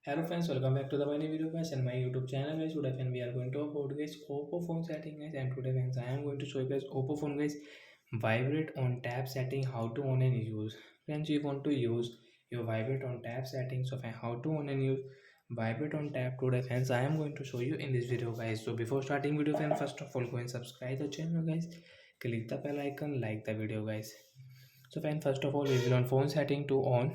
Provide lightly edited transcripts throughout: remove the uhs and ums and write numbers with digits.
Hello friends, welcome back to the new video guys and my YouTube channel guys. Today friends, we are going to talk about guys Oppo phone setting guys, and today friends I am going to show you guys Oppo phone guys vibrate on tab setting, how to on and use. Friends, you want to use your vibrate on tab setting, so friends, how to on and use vibrate on tab today friends I am going to show you in this video guys. So before starting video friends, first of all go and subscribe the channel guys, click the bell icon, like the video guys. So friend, first of all we will on phone setting to on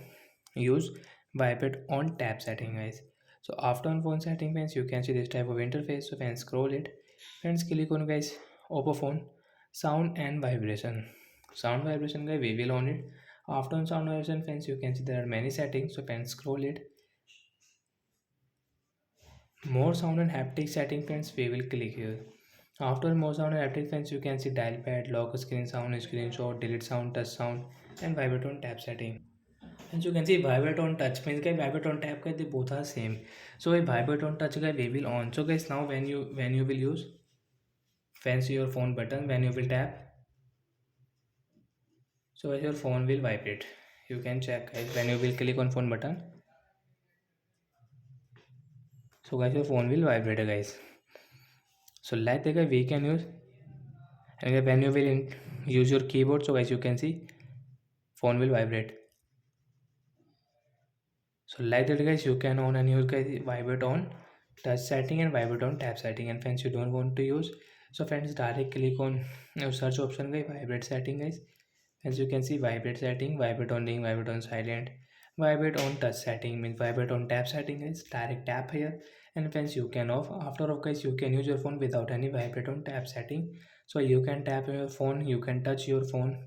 use vibrate on tab setting guys. So after on phone setting friends, you can see this type of interface. So friends, scroll it, friends, click on guys oppo phone sound and vibration. Sound vibration guys, we will on it. After on sound vibration friends, you can see there are many settings. So friends, scroll it, more sound and haptic setting friends, we will click here. After more sound and haptic friends, you can see dial pad, lock screen sound, screenshot, delete sound, touch sound, and vibrate on tab setting. And so you can see vibrate on touch means guys vibrate on tab guys, they both are same. So a vibrate on touch guys we will on. So guys, now when you will use fancy your phone button, when you will tap, so as your phone will vibrate. You can check guys, when you will click on phone button, so guys your phone will vibrate guys. So like that guys we can use. And guys, when you will use your keyboard, so guys you can see phone will vibrate. So like that guys, you can on and use guys vibrate on touch setting and vibrate on tap setting. And friends, you don't want to use, so friends, direct click on your search option guys, vibrate setting guys. As you can see, vibrate setting, vibrate on ring, vibrate on silent, vibrate on touch setting means vibrate on tap setting is direct tap here. And friends, you can off, after of guys you can use your phone without any vibrate on tap setting. So you can tap your phone, you can touch your phone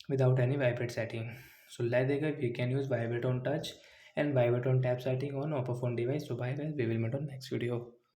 without any vibrate setting. So like that guys, we can use vibrate on touch and vibrate on tap setting on oppo phone device. So bye guys, we will meet on next video.